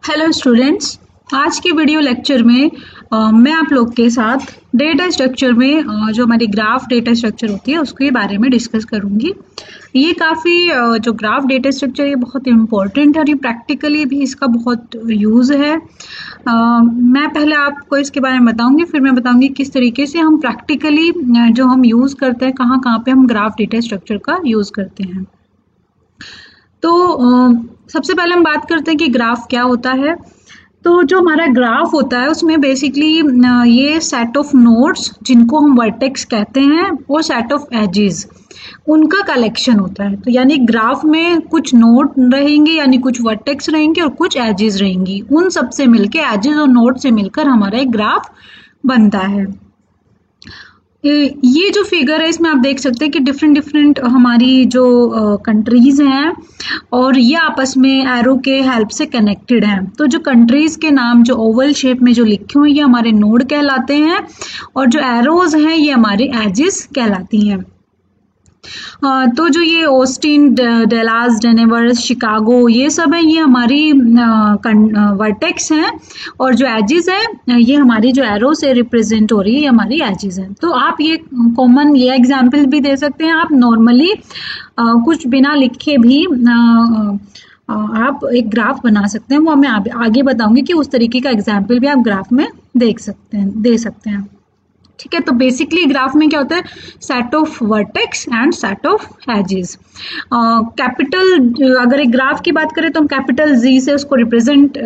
Hello students, आज के video lecture में मैं आप लोग के साथ डेटा स्ट्रक्चर में जो हमारी ग्राफ डेटा स्ट्रक्चर होती है उसके बारे में डिस्कस करूंगी। ये काफ़ी जो ग्राफ डेटा स्ट्रक्चर ये बहुत इम्पोर्टेंट है और ये प्रैक्टिकली भी इसका बहुत यूज़ है। मैं पहले आपको इसके बारे में बताऊंगी, फिर मैं बताऊंगी किस तरीके से हम प्रैक्टिकली जो हम यूज़ करते हैं कहाँ कहाँ पे हम ग्राफ डेटा स्ट्रक्चर का यूज़ करते हैं। तो सबसे पहले हम बात करते हैं कि ग्राफ क्या होता है। तो जो हमारा ग्राफ होता है उसमें बेसिकली ये सेट ऑफ नोड्स जिनको हम वर्टेक्स कहते हैं और सेट ऑफ एजेस उनका कलेक्शन होता है। तो यानी ग्राफ में कुछ नोड रहेंगे यानी कुछ वर्टेक्स रहेंगे और कुछ एजेस रहेंगी, उन सब से मिलके एजेस और नोड से मिलकर हमारा एक ग्राफ बनता है। ये जो फिगर है इसमें आप देख सकते हैं कि डिफरेंट हमारी जो कंट्रीज हैं और ये आपस में एरो के हेल्प से कनेक्टेड हैं। तो जो कंट्रीज के नाम जो ओवल शेप में जो लिखे हुए ये हमारे नोड कहलाते हैं और जो एरोज हैं ये हमारे एजेस कहलाती हैं। तो जो ये ऑस्टिन, डेलास, डेनेवर, शिकागो ये सब है ये हमारी वर्टेक्स हैं और जो एजेस है ये हमारी जो एरो से रिप्रेजेंट हो रही है ये हमारी एजेस हैं। तो आप ये कॉमन ये एग्जांपल भी दे सकते हैं। आप नॉर्मली कुछ बिना लिखे भी आप एक ग्राफ बना सकते हैं, वो मैं आगे बताऊंगी कि उस तरीके का एग्जाम्पल भी आप ग्राफ में दे सकते हैं। ठीक है, तो बेसिकली ग्राफ में क्या होता है, set of vertex and set of edges. Capital अगर एक ग्राफ की बात करें तो हम कैपिटल जी से उसको रिप्रेजेंट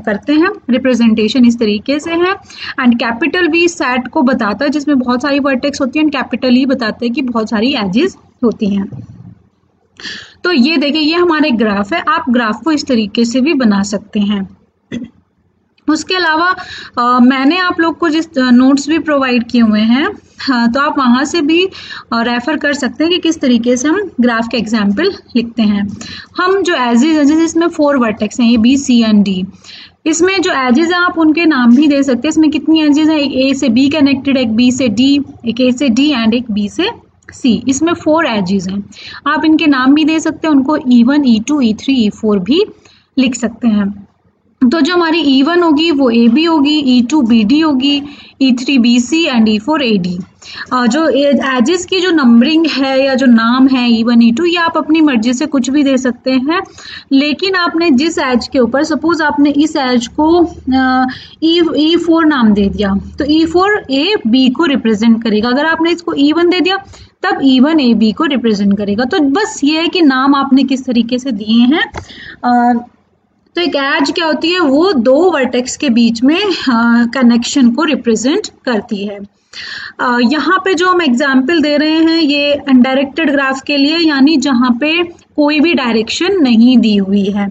करते हैं, रिप्रेजेंटेशन इस तरीके से है। एंड कैपिटल वी सेट को बताता है जिसमें बहुत सारी वर्टेक्स होती है एंड कैपिटल ई बताता है कि बहुत सारी एजेस होती हैं। तो ये देखिए ये हमारे ग्राफ है, आप ग्राफ को इस तरीके से भी बना सकते हैं। उसके अलावा मैंने आप लोग को जिस नोट्स भी प्रोवाइड किए हुए हैं तो आप वहाँ से भी रेफर कर सकते हैं कि किस तरीके से हम ग्राफ के एग्जाम्पल लिखते हैं। हम जो एजेस इसमें 4 वर्टेक्स हैं, A B C and D. इसमें जो एजेस हैं आप उनके नाम भी दे सकते हैं। इसमें कितनी एजेस हैं, एक ए से बी कनेक्टेड, एक बी से डी, एक ए से डी एंड एक बी से सी। इसमें 4 एजेस हैं, आप इनके नाम भी दे सकते हैं, उनको E1, E2, E3, E4 भी लिख सकते हैं। तो जो हमारी E1 होगी वो AB होगी, E2 BD होगी, E3 BC and E4 AD। जो एजेस की जो नंबरिंग है या जो नाम है E1 E2 ये आप अपनी मर्जी से कुछ भी दे सकते हैं, लेकिन आपने जिस एज के ऊपर सपोज आपने इस एज को E4 नाम दे दिया तो E4 AB को रिप्रेजेंट करेगा। अगर आपने इसको E1 दे दिया तब E1 AB को रिप्रेजेंट करेगा। तो बस ये है कि नाम आपने किस तरीके से दिए हैं। तो एक एज क्या होती है, वो 2 वर्टेक्स के बीच में कनेक्शन को रिप्रेजेंट करती है। यहाँ पे जो हम एग्जाम्पल दे रहे हैं ये अनडायरेक्टेड ग्राफ के लिए, यानी जहाँ पे कोई भी डायरेक्शन नहीं दी हुई है।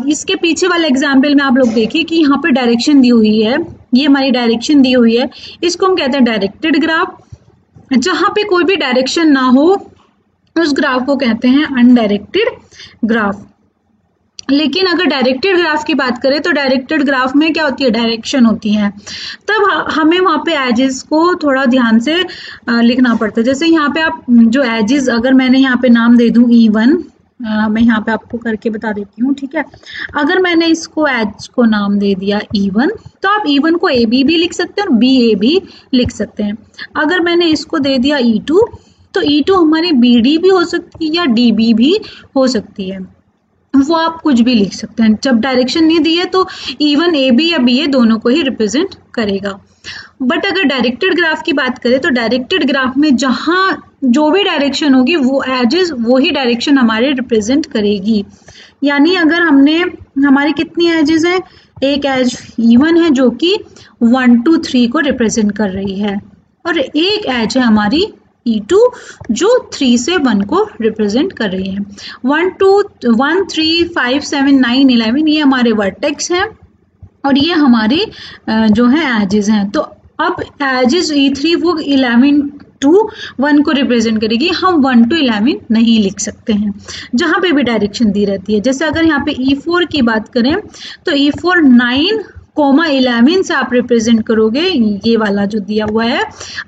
इसके पीछे वाले एग्जाम्पल में आप लोग देखिए कि यहाँ पे डायरेक्शन दी हुई है, ये हमारी डायरेक्शन दी हुई है, इसको हम कहते हैं डायरेक्टेड ग्राफ। जहाँ पे कोई भी डायरेक्शन ना हो उस ग्राफ को कहते हैं अनडायरेक्टेड ग्राफ। लेकिन अगर डायरेक्टेड ग्राफ की बात करें तो डायरेक्टेड ग्राफ में क्या होती है, डायरेक्शन होती है, तब हमें वहाँ पे एजेस को थोड़ा ध्यान से लिखना पड़ता है। जैसे यहाँ पे आप जो एजेस, अगर मैंने यहाँ पे नाम दे दूँ E1, मैं यहाँ पे आपको करके बता देती हूँ, ठीक है। अगर मैंने इसको एज को नाम दे दिया E1 तो आप E1 को AB भी लिख सकते हैं और BA भी लिख सकते हैं। अगर मैंने इसको दे दिया E2 तो E2 हमारी BD भी हो सकती है या DB भी हो सकती है, वो आप कुछ भी लिख सकते हैं। जब डायरेक्शन नहीं दी है तो E1 AB या BA दोनों को ही रिप्रेजेंट करेगा। बट अगर डायरेक्टेड ग्राफ की बात करें तो डायरेक्टेड ग्राफ में जहाँ जो भी डायरेक्शन होगी वो एजेस वो ही डायरेक्शन हमारे रिप्रेजेंट करेगी। यानी अगर हमने हमारी कितनी एजेस हैं, एक एज E1 है जो कि 1 2 3 को रिप्रेजेंट कर रही है और एक एज है हमारी E2 जो 3 से 1 को रिप्रेजेंट कर रही है। 1 3 5 7 9 11 ये हमारे वर्टेक्स हैं और ये हमारे जो है एजेस हैं। तो अब एजेस E3 वो 11 to 1 को रिप्रेजेंट करेगी, हम 1 to 11 नहीं लिख सकते हैं जहाँ पे भी डायरेक्शन दी रहती है। जैसे अगर यहाँ पे E4 की बात करें तो E4 9,11 से आप रिप्रेजेंट करोगे, ये वाला जो दिया हुआ है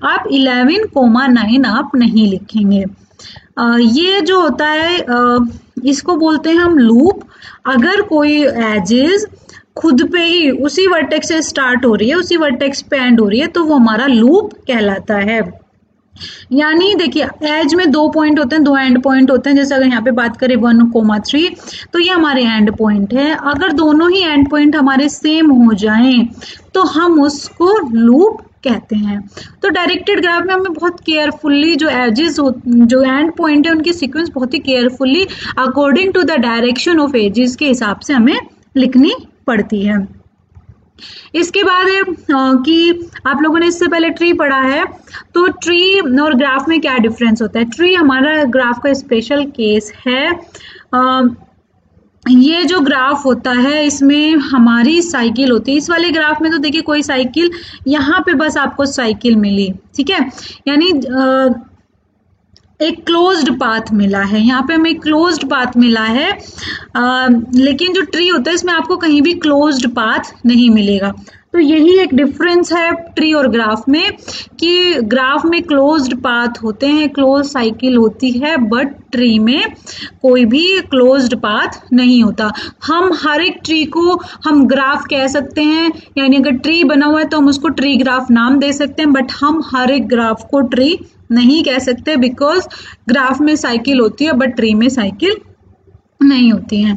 आप 11,9 आप नहीं लिखेंगे। ये जो होता है इसको बोलते हैं हम लूप। अगर कोई एजेस खुद पे ही उसी वर्टेक्स से स्टार्ट हो रही है, उसी वर्टेक्स पे एंड हो रही है, तो वो हमारा लूप कहलाता है। यानी देखिए एज में 2 पॉइंट होते हैं, 2 एंड पॉइंट होते हैं। जैसे अगर यहाँ पे बात करें 1,3 तो ये हमारे एंड पॉइंट है। अगर दोनों ही एंड पॉइंट हमारे सेम हो जाएं तो हम उसको लूप कहते हैं। तो डायरेक्टेड ग्राफ में हमें बहुत केयरफुली जो एजेस जो एंड पॉइंट है उनकी सीक्वेंस बहुत ही carefully according to the direction of edges के हिसाब से हमें लिखनी पड़ती है। इसके बाद है कि आप लोगों ने इससे पहले ट्री पढ़ा है, तो ट्री और ग्राफ में क्या डिफरेंस होता है। ट्री हमारा ग्राफ का स्पेशल केस है। ये जो ग्राफ होता है इसमें हमारी साइकिल होती है। इस वाले ग्राफ में तो देखिए कोई साइकिल, यहाँ पे बस आपको साइकिल मिली, ठीक है, यानी एक क्लोज्ड पाथ मिला है, यहाँ पे हमें क्लोज्ड पाथ मिला है। लेकिन जो ट्री होता है इसमें आपको कहीं भी क्लोज्ड पाथ नहीं मिलेगा। तो यही एक डिफरेंस है ट्री और ग्राफ में, कि ग्राफ में क्लोज्ड पाथ होते हैं, क्लोज साइकिल होती है, बट ट्री में कोई भी क्लोज्ड पाथ नहीं होता। हम हर एक ट्री को हम ग्राफ कह सकते हैं, यानी अगर ट्री बना हुआ है तो हम उसको ट्री ग्राफ नाम दे सकते हैं, बट हम हर एक ग्राफ को ट्री नहीं कह सकते, बिकॉज ग्राफ में साइकिल होती है बट ट्री में साइकिल नहीं होती हैं।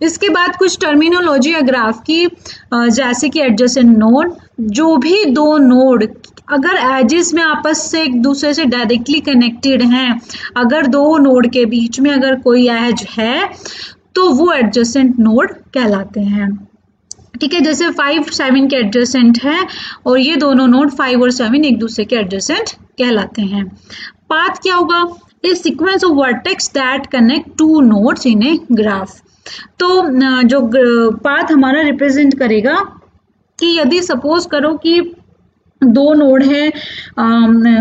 इसके बाद कुछ टर्मिनोलॉजी है ग्राफ की, जैसे कि एडजेसेंट नोड। जो भी दो नोड अगर एजेस में आपस से एक दूसरे से डायरेक्टली कनेक्टेड हैं, अगर दो नोड के बीच में अगर कोई एज है तो वो एडजेसेंट नोड कहलाते हैं। ठीक है, जैसे 5, 7 के एडजेसेंट है और ये दोनों नोड 5 और 7 एक दूसरे के एडजेसेंट कहलाते हैं। पाथ क्या होगा, a sequence of vertex that connect two nodes in a graph. तो जो पाथ हमारा रिप्रेजेंट करेगा कि यदि सपोज करो कि दो नोड है,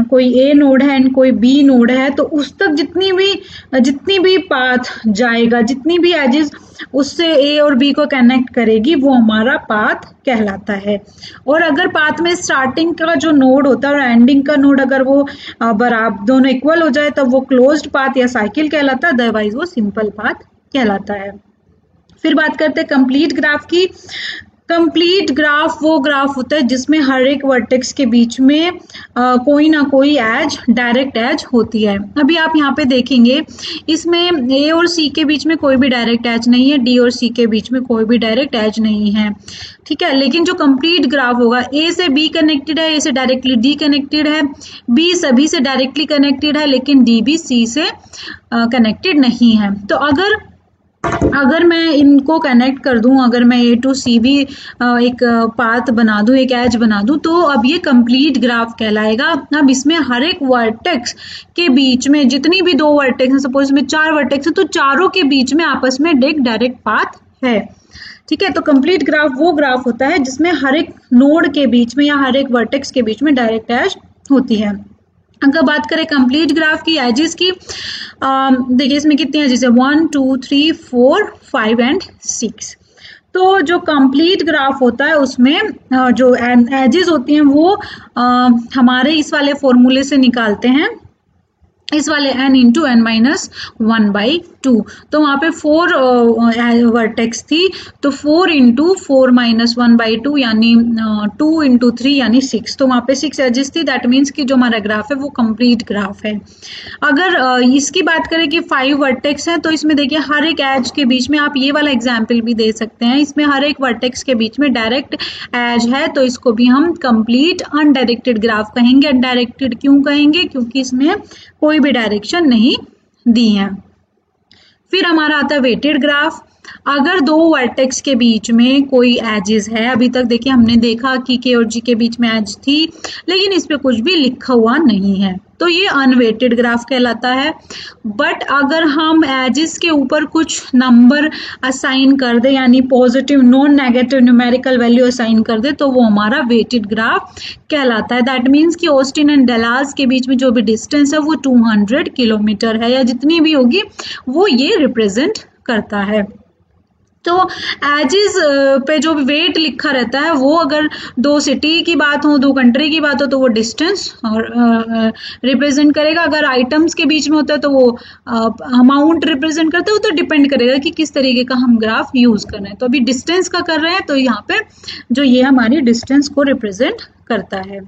कोई ए नोड है एंड कोई बी नोड है, तो उस तक जितनी भी पाथ जाएगा, जितनी भी एजेस उससे ए और बी को कनेक्ट करेगी, वो हमारा पाथ कहलाता है। और अगर पाथ में स्टार्टिंग का जो नोड होता है और एंडिंग का नोड अगर वो बराबर दोनों इक्वल हो जाए तब वो क्लोज्ड पाथ या साइकिल कहलाता है, अदरवाइज वो सिंपल पाथ कहलाता है। फिर बात करते हैं कंप्लीट ग्राफ की। कंप्लीट ग्राफ वो ग्राफ होता है जिसमें हर एक वर्टेक्स के बीच में कोई ना कोई एज, डायरेक्ट एज होती है। अभी आप यहाँ पे देखेंगे इसमें ए और सी के बीच में कोई भी डायरेक्ट एज नहीं है, डी और सी के बीच में कोई भी डायरेक्ट एज नहीं है, ठीक है। लेकिन जो कंप्लीट ग्राफ होगा, ए से बी कनेक्टेड है, ए से डायरेक्टली डी कनेक्टेड है, बी सभी से डायरेक्टली कनेक्टेड है, लेकिन डी भी सी से कनेक्टेड नहीं है। तो अगर मैं इनको कनेक्ट कर दूं, अगर मैं ए टू सी भी एक पाथ बना दूं, एक एज बना दूं, तो अब ये कंप्लीट ग्राफ कहलाएगा। अब इसमें हर एक वर्टेक्स के बीच में जितनी भी दो वर्टेक्स हैं, सपोज इसमें 4 वर्टेक्स हैं, तो चारों के बीच में आपस में एक डायरेक्ट पाथ है, ठीक है। तो कंप्लीट ग्राफ वो ग्राफ होता है जिसमें हर एक नोड के बीच में या हर एक वर्टेक्स के बीच में डायरेक्ट एज होती है। अगर बात करें कंप्लीट ग्राफ की एजेस की, देखिए इसमें कितनी एजेस है, 1, 2, 3, 4, 5 एंड 6। तो जो कंप्लीट ग्राफ होता है उसमें जो एजेस होती हैं वो हमारे इस वाले फॉर्मूले से निकालते हैं, इस वाले n इंटू n माइनस 1/2। तो वहाँ पे 4 वर्टेक्स थी, तो 4 इंटू 4 माइनस 1/2 यानी 2 इंटू 3 यानी 6। तो वहाँ पे 6 एजेस थी। दैट मीन्स कि जो हमारा ग्राफ है वो कंप्लीट ग्राफ है। अगर इसकी बात करें कि 5 वर्टेक्स है, तो इसमें देखिए हर एक एज के बीच में, आप ये वाला एग्जाम्पल भी दे सकते हैं, इसमें हर एक वर्टेक्स के बीच में डायरेक्ट एज है, तो इसको भी हम कंप्लीट अनडायरेक्टेड ग्राफ कहेंगे। अनडायरेक्टेड क्यों कहेंगे, क्योंकि इसमें कोई भी डायरेक्शन नहीं दी है। फिर हमारा आता है वेटेड ग्राफ। अगर दो वर्टेक्स के बीच में कोई एजेस है, अभी तक देखिए हमने देखा कि के और जी के बीच में एज थी, लेकिन इस पे कुछ भी लिखा हुआ नहीं है, तो ये अनवेटेड ग्राफ कहलाता है। बट अगर हम एजेस के ऊपर कुछ नंबर असाइन कर दे, यानी positive non negative numerical value assign कर दे, तो वो हमारा वेटेड ग्राफ कहलाता है। दैट मीन्स कि ऑस्टिन एंड डलास के बीच में जो भी डिस्टेंस है वो 200 किलोमीटर है, या जितनी भी होगी वो ये रिप्रेजेंट करता है। तो एजिज पे जो वेट लिखा रहता है वो अगर दो सिटी की बात हो, दो कंट्री की बात हो, तो वो डिस्टेंस और रिप्रेजेंट करेगा। अगर आइटम्स के बीच में होता है तो वो अमाउंट रिप्रेजेंट करता है। वो तो डिपेंड करेगा कि किस तरीके का हम ग्राफ यूज कर रहे हैं। तो अभी डिस्टेंस का कर रहे हैं, तो यहाँ पे जो ये हमारी डिस्टेंस को रिप्रेजेंट करता है।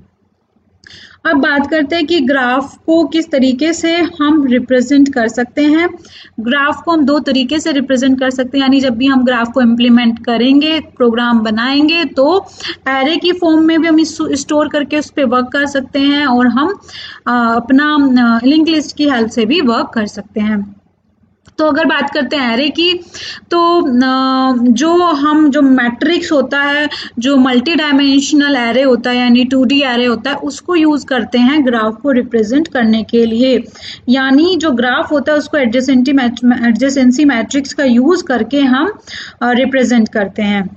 अब बात करते हैं कि ग्राफ को किस तरीके से हम रिप्रेजेंट कर सकते हैं। ग्राफ को हम दो तरीके से रिप्रेजेंट कर सकते हैं, यानी जब भी हम ग्राफ को इम्प्लीमेंट करेंगे, प्रोग्राम बनाएंगे, तो एरे की फॉर्म में भी हम स्टोर करके उस पर वर्क कर सकते हैं, और हम अपना लिंक लिस्ट की हेल्प से भी वर्क कर सकते हैं। तो अगर बात करते हैं एरे की, तो जो मैट्रिक्स होता है, जो मल्टी डायमेंशनल एरे होता है, यानी 2D एरे होता है, उसको यूज करते हैं ग्राफ को रिप्रेजेंट करने के लिए। यानी जो ग्राफ होता है उसको एडजेसेंसी मैट्रिक्स का यूज करके हम रिप्रेजेंट करते हैं।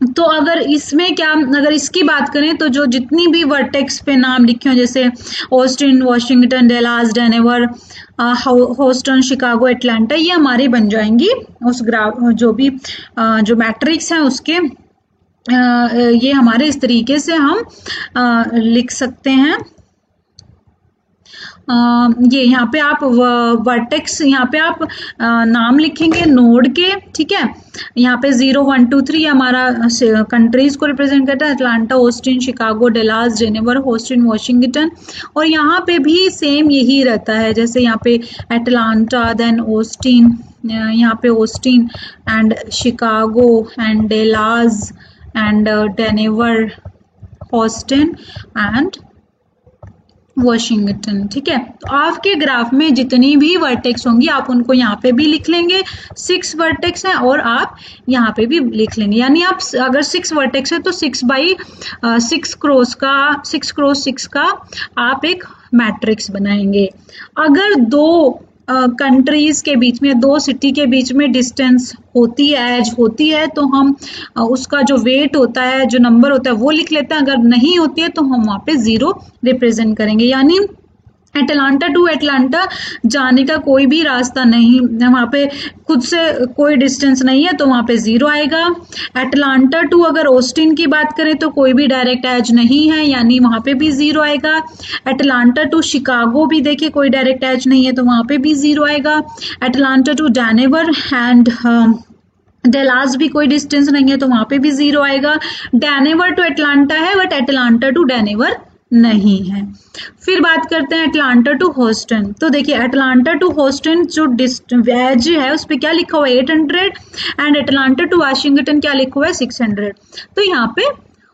तो अगर इसमें क्या, अगर इसकी बात करें तो जो जितनी भी वर्टेक्स पे नाम लिखे हो, जैसे Austin, Washington, Dallas, Denver, Houston, Chicago, Atlanta, ये हमारे बन जाएंगी उस ग्राफ, जो भी जो मैट्रिक्स है उसके ये हमारे इस तरीके से हम लिख सकते हैं। ये यहाँ पे आप वर्टेक्स, यहाँ पे आप नाम लिखेंगे नोड के, ठीक है। यहाँ पे 0, 1, 2, 3 हमारा कंट्रीज को रिप्रेजेंट करता है, Atlanta, Austin, Chicago, Dallas, Denver, Houston, Washington. और यहाँ पे भी सेम यही रहता है, जैसे यहाँ पे एटलांटा, देन ऑस्टिन, यहाँ पे Austin and Chicago and Dallas and Denver, Houston and Washington, ठीक है। तो आपके ग्राफ में जितनी भी वर्टेक्स होंगी आप उनको यहाँ पे भी लिख लेंगे। 6 वर्टेक्स हैं और आप यहाँ पे भी लिख लेंगे, यानी आप अगर 6 वर्टेक्स है तो 6x6 क्रॉस 6 का आप एक मैट्रिक्स बनाएंगे। अगर दो कंट्रीज के बीच में, दो सिटी के बीच में डिस्टेंस होती है, एज होती है, तो हम उसका जो वेट होता है, जो नंबर होता है वो लिख लेते हैं। अगर नहीं होती है तो हम वहाँ पे 0 रिप्रेजेंट करेंगे। यानी एटलांटा टू एटलांटा जाने का कोई भी रास्ता नहीं, वहाँ पे खुद से कोई डिस्टेंस नहीं है, तो वहाँ पे 0 आएगा। एटलांटा टू अगर ऑस्टिन की बात करें तो कोई भी डायरेक्ट एज नहीं है, यानी वहाँ पे भी 0 आएगा। एटलांटा टू शिकागो भी देखिए कोई डायरेक्ट एज नहीं है, तो वहाँ पे भी 0 आएगा। एटलांटा टू डेनेवर एंड डेलास भी कोई डिस्टेंस नहीं है, तो वहाँ पे भी 0 आएगा। डेनेवर टू एटलांटा है, बट एटलांटा टू डेनेवर नहीं है। फिर बात करते हैं एटलांटा टू ह्यूस्टन। तो देखिए एटलांटा टू ह्यूस्टन जो एज है उस पर क्या लिखा हुआ है 800, एंड एटलांटा टू वाशिंगटन क्या लिखा हुआ है 600। तो यहाँ पे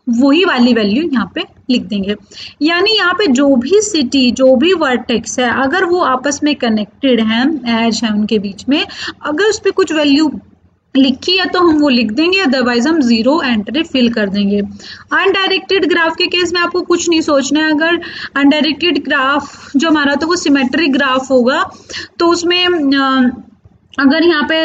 वही वाली वैल्यू यहाँ पे लिख देंगे। यानी यहाँ पे जो भी सिटी, जो भी वर्टेक्स है, अगर वो आपस में कनेक्टेड हैं, एज है उनके बीच में, अगर उस पर कुछ वैल्यू लिखी है तो हम वो लिख देंगे, अदरवाइज हम 0 एंट्री फिल कर देंगे। अनडायरेक्टेड ग्राफ के केस में आपको कुछ नहीं सोचना है। अगर अनडायरेक्टेड ग्राफ जो हमारा तो वो सिमेट्रिक ग्राफ होगा, तो उसमें अगर यहाँ पे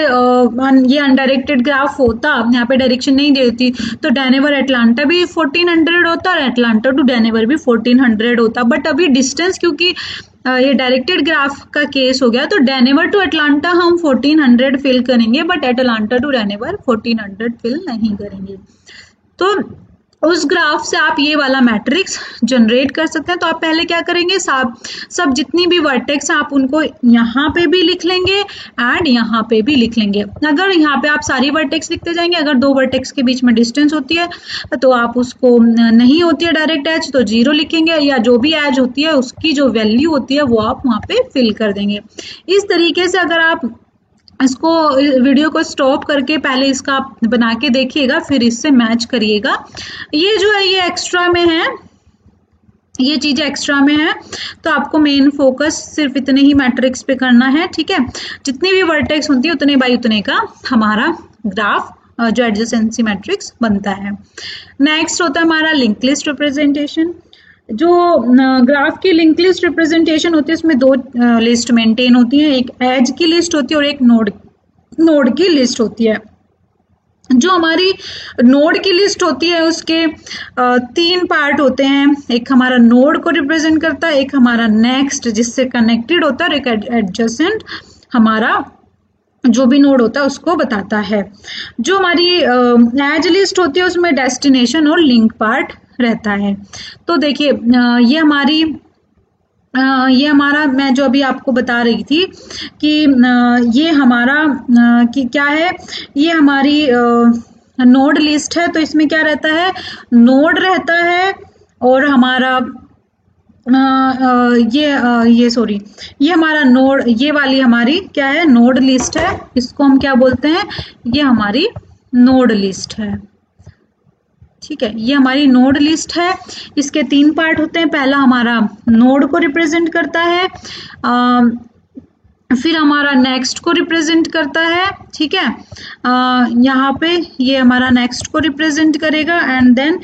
ये अनडायरेक्टेड ग्राफ होता, यहाँ पे डायरेक्शन नहीं देती, तो डेनेवर एटलांटा भी 1400 होता और एटलांटा टू डेनेवर भी 1400 होता। बट अभी डिस्टेंस क्योंकि ये डायरेक्टेड ग्राफ का केस हो गया, तो डेनेवर टू एटलांटा हम 1400 फिल करेंगे, बट एटलांटा टू डेनेवर 1400 फिल नहीं करेंगे। तो उस ग्राफ से आप ये वाला मैट्रिक्स जनरेट कर सकते हैं। तो आप पहले क्या करेंगे, सब जितनी भी वर्टेक्स हैं आप उनको यहाँ पे भी लिख लेंगे एंड यहाँ पे भी लिख लेंगे। अगर यहाँ पे आप सारी वर्टेक्स लिखते जाएंगे, अगर दो वर्टेक्स के बीच में डिस्टेंस होती है तो आप उसको, नहीं होती है डायरेक्ट एज तो 0 लिखेंगे, या जो भी एज होती है उसकी जो वैल्यू होती है वो आप वहाँ पे फिल कर देंगे। इस तरीके से अगर आप इसको, वीडियो को स्टॉप करके पहले इसका बना के देखिएगा, फिर इससे मैच करिएगा। ये जो है ये एक्स्ट्रा में है, ये चीजें एक्स्ट्रा में है, तो आपको मेन फोकस सिर्फ इतने ही मैट्रिक्स पे करना है, ठीक है। जितनी भी वर्टेक्स होती है उतने बाई उतने का हमारा ग्राफ जो एडजेसेंसी मैट्रिक्स बनता है। नेक्स्ट होता है हमारा लिंक लिस्ट रिप्रेजेंटेशन। जो ग्राफ की लिंक लिस्ट रिप्रेजेंटेशन होती है उसमें दो लिस्ट मेंटेन होती है, एक एज की लिस्ट होती है और एक नोड की लिस्ट होती है। जो हमारी नोड की लिस्ट होती है उसके 3 पार्ट होते हैं, एक हमारा नोड को रिप्रेजेंट करता है, एक हमारा नेक्स्ट जिससे कनेक्टेड होता है, और एक एडजेसेंट हमारा जो भी नोड होता है उसको बताता है। जो हमारी एज लिस्ट होती है उसमें डेस्टिनेशन और लिंक पार्ट रहता है। तो देखिए ये हमारा मैं जो अभी आपको बता रही थी कि ये हमारा कि क्या है, ये हमारी नोड लिस्ट है। तो इसमें क्या रहता है, नोड रहता है और हमारा ये हमारा नोड, ये वाली हमारी क्या है, नोड लिस्ट है। इसको हम क्या बोलते हैं, ये हमारी नोड लिस्ट है। ठीक है, ये हमारी नोड लिस्ट है। इसके 3 पार्ट होते हैं। पहला हमारा नोड को रिप्रेजेंट करता है, फिर हमारा नेक्स्ट को रिप्रेजेंट करता है। ठीक है, यहाँ पे ये हमारा नेक्स्ट को रिप्रेजेंट करेगा एंड देन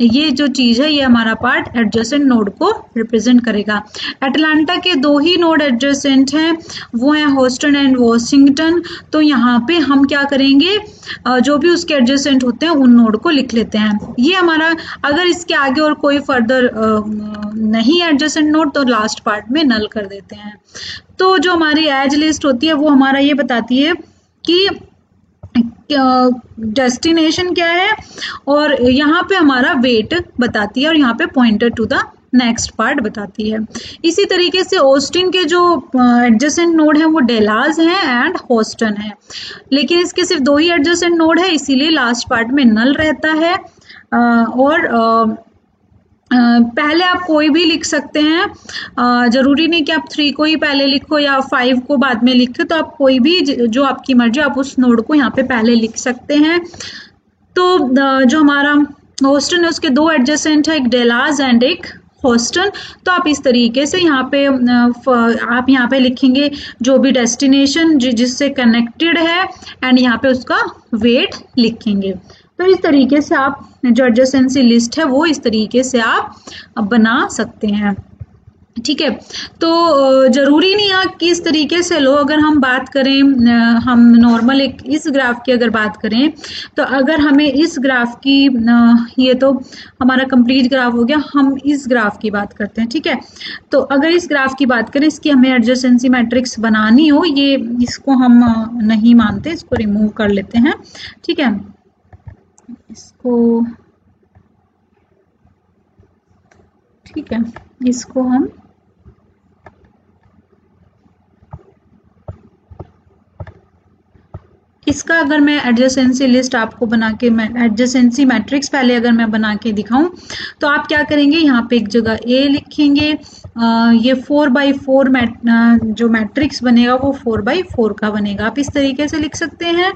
ये जो चीज है, ये हमारा पार्ट एडजेसेंट नोड को रिप्रेजेंट करेगा। एटलांटा के 2 ही नोड एडजेसेंट हैं, वो हैं ह्यूस्टन एंड वॉशिंगटन। तो यहाँ पे हम क्या करेंगे, जो भी उसके एडजेसेंट होते हैं उन नोड को लिख लेते हैं। ये हमारा, अगर इसके आगे और कोई फर्दर नहीं एडजेसेंट नोड तो लास्ट पार्ट में नल कर देते हैं। तो जो हमारी एज लिस्ट होती है वो हमारा ये बताती है कि डेस्टिनेशन क्या है, और यहाँ पे हमारा वेट बताती है, और यहाँ पे pointer to the next part बताती है। इसी तरीके से ऑस्टिन के जो एडजेसेंट नोड हैं वो डेलास हैं एंड ह्यूस्टन है, लेकिन इसके सिर्फ 2 ही एडजेसेंट नोड है, इसीलिए लास्ट पार्ट में नल रहता है। पहले आप कोई भी लिख सकते हैं, जरूरी नहीं कि आप 3 को ही पहले लिखो या 5 को बाद में लिखो। तो आप कोई भी जो आपकी मर्जी, आप उस नोड को यहाँ पे पहले लिख सकते हैं। तो जो हमारा ह्यूस्टन है उसके 2 एडजेसेंट है, एक डेलास एंड एक ह्यूस्टन। तो आप इस तरीके से यहाँ पे लिखेंगे जो भी डेस्टिनेशन जिससे कनेक्टेड है एंड यहाँ पे उसका वेट लिखेंगे। तो इस तरीके से आप जो एडजेसेंसी लिस्ट है वो इस तरीके से आप बना सकते हैं। ठीक है, तो जरूरी नहीं है कि इस तरीके से लो। अगर हम बात करें, हम नॉर्मल एक इस ग्राफ की अगर बात करें, तो अगर हमें इस ग्राफ की, ये तो हमारा कंप्लीट ग्राफ हो गया, हम इस ग्राफ की बात करते हैं। ठीक है, तो अगर इस ग्राफ की बात करें, इसकी हमें एडजेसेंसी मैट्रिक्स बनानी हो, ये इसको हम नहीं मानते, इसको रिमूव कर लेते हैं। ठीक है, इसको हम इसका अगर मैं एडजेसेंसी लिस्ट आपको बना के, मैं एडजेसेंसी मैट्रिक्स पहले अगर मैं बना के दिखाऊं, तो आप क्या करेंगे, यहाँ पे एक जगह ए लिखेंगे। ये 4x4 जो मैट्रिक्स बनेगा वो 4x4 का बनेगा। आप इस तरीके से लिख सकते हैं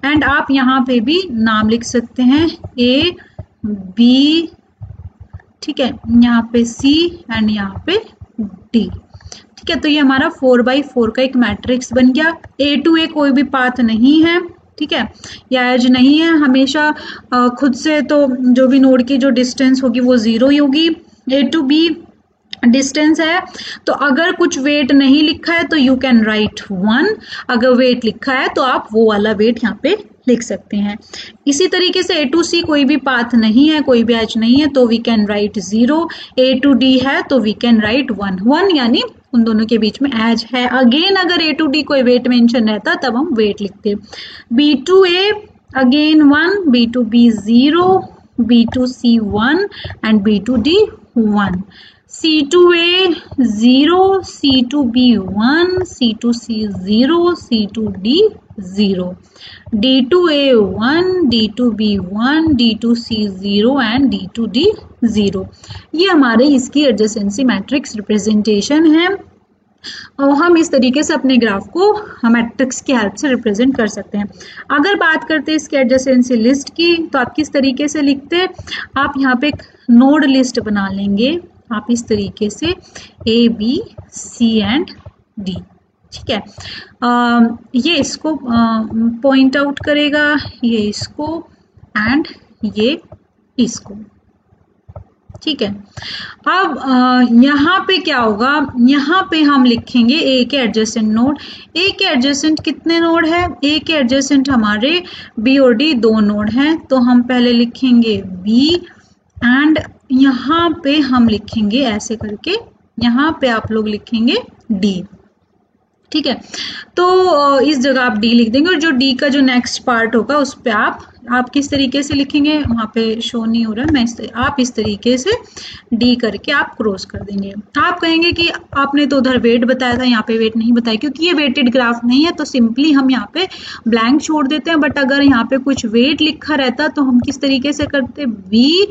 एंड आप यहाँ पे भी नाम लिख सकते हैं ए बी, ठीक है, यहाँ पे सी एंड यहाँ पे डी। ठीक है, तो ये हमारा 4x4 का एक मैट्रिक्स बन गया। ए टू ए कोई भी पाथ नहीं है, ठीक है, या एज नहीं है। हमेशा खुद से तो जो भी नोड की जो डिस्टेंस होगी वो 0 ही होगी। ए टू बी डिस्टेंस है, तो अगर कुछ वेट नहीं लिखा है तो यू कैन राइट 1, अगर वेट लिखा है तो आप वो वाला वेट यहाँ पे लिख सकते हैं। इसी तरीके से ए टू सी कोई भी पाथ नहीं है, कोई भी एज नहीं है, तो we can write 0। A to D है तो वी कैन राइट 1 यानी उन दोनों के बीच में एज है। अगेन अगर ए टू डी कोई वेट मेंशन रहता तब हम वेट लिखते। B to A again 1, B to B 0, B to C 1 and B to D 1। C2A 0, C2B 1, C2C 0, C2D 0, D2A 1, D2B 1, D2C 0 and D2D 0। ये हमारे इसकी एडजेसेंसी मैट्रिक्स रिप्रेजेंटेशन है और हम इस तरीके से अपने ग्राफ को मैट्रिक्स की हेल्प से रिप्रेजेंट कर सकते हैं। अगर बात करते हैं इसके एडजेसेंसी लिस्ट की, तो आप किस तरीके से लिखते हैं, आप यहाँ पे एक नोड लिस्ट बना लेंगे आप इस तरीके से A B C and D. ठीक है, ये इसको पॉइंट आउट करेगा, ये इसको एंड ये इसको। ठीक है, अब यहाँ पे क्या होगा, यहाँ पे हम लिखेंगे ए के एडजेसेंट नोड। ए के एडजेसेंट कितने नोड है, ए के एडजेसेंट हमारे बी और डी 2 नोड हैं, तो हम पहले लिखेंगे बी एंड यहाँ पे हम लिखेंगे ऐसे करके, यहाँ पे आप लोग लिखेंगे डी। ठीक है, तो इस जगह आप डी लिख देंगे और जो डी का जो नेक्स्ट पार्ट होगा उस पे आप किस तरीके से लिखेंगे, वहाँ पे शो नहीं हो रहा है, आप इस तरीके से डी करके आप क्रॉस कर देंगे। आप कहेंगे कि आपने तो उधर वेट बताया था, यहाँ पे वेट नहीं बताया, क्योंकि ये वेटेड ग्राफ नहीं है तो सिंपली हम यहाँ पे ब्लैंक छोड़ देते हैं। बट अगर यहाँ पे कुछ वेट लिखा रहता तो हम किस तरीके से करते, वी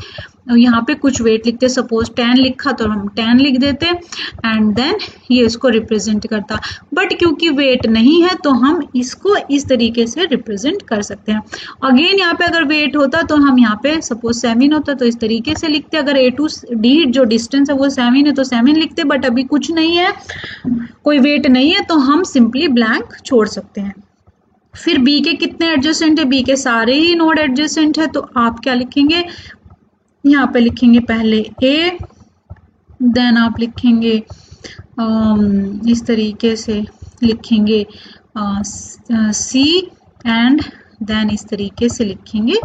यहाँ पे कुछ वेट लिखते, सपोज 10 लिखा तो हम 10 लिख देते एंड देन ये इसको रिप्रेजेंट करता। बट क्योंकि वेट नहीं है तो हम इसको इस तरीके से रिप्रेजेंट कर सकते हैं। अगेन यहाँ पे अगर वेट होता तो हम यहाँ पे सपोज 7 होता तो इस तरीके से लिखते, अगर ए टू डी जो डिस्टेंस है वो 7 है तो 7 लिखते, बट अभी कुछ नहीं है, कोई वेट नहीं है तो हम सिंपली ब्लैंक छोड़ सकते हैं। फिर बी के कितने एडजेसेंट है, बी के सारे ही नोड एडजेसेंट है, तो आप क्या लिखेंगे, यहाँ पे लिखेंगे पहले ए, देन आप लिखेंगे इस तरीके से लिखेंगे सी एंड देन इस तरीके से लिखेंगे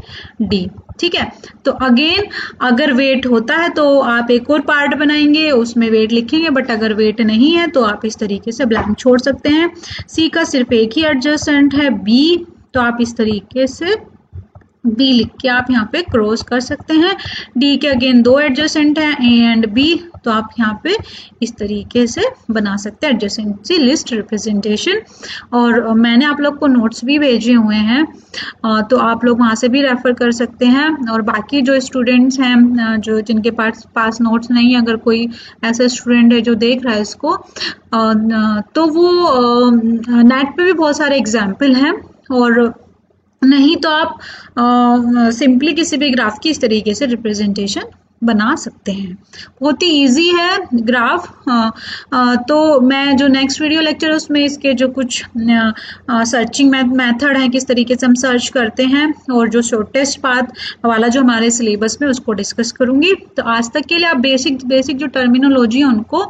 डी। ठीक है, तो अगेन अगर वेट होता है तो आप एक और पार्ट बनाएंगे उसमें वेट लिखेंगे, बट अगर वेट नहीं है तो आप इस तरीके से ब्लैंक छोड़ सकते हैं। सी का सिर्फ एक ही एडजेसेंट है बी, तो आप इस तरीके से बी लिख के आप यहाँ पे क्रॉस कर सकते हैं। डी के अगेन 2 एडजेसेंट हैं ए एंड बी, तो आप यहाँ पे इस तरीके से बना सकते हैं एडजेसेंसी लिस्ट रिप्रेजेंटेशन। और मैंने आप लोग को नोट्स भी भेजे हुए हैं, तो आप लोग वहाँ से भी रेफर कर सकते हैं। और बाकी जो स्टूडेंट्स हैं जो जिनके पास नोट्स नहीं है, अगर कोई ऐसा स्टूडेंट है जो देख रहा है इसको, तो वो नेट पे भी बहुत सारे एग्जाम्पल हैं, और नहीं तो आप सिंपली किसी भी ग्राफ की इस तरीके से रिप्रेजेंटेशन बना सकते हैं। बहुत ही इजी है ग्राफ। तो मैं जो नेक्स्ट वीडियो लेक्चर है उसमें इसके जो कुछ सर्चिंग मेथड है, किस तरीके से हम सर्च करते हैं, और जो शॉर्टेस्ट पाथ वाला जो हमारे सिलेबस में उसको डिस्कस करूंगी। तो आज तक के लिए आप बेसिक जो टर्मिनोलॉजी है उनको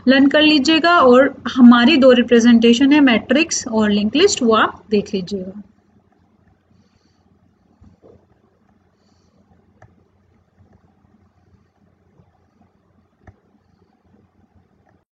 लर्न कर लीजिएगा, और हमारी 2 रिप्रेजेंटेशन है मैट्रिक्स और लिंक लिस्ट, वो आप देख लीजिएगा।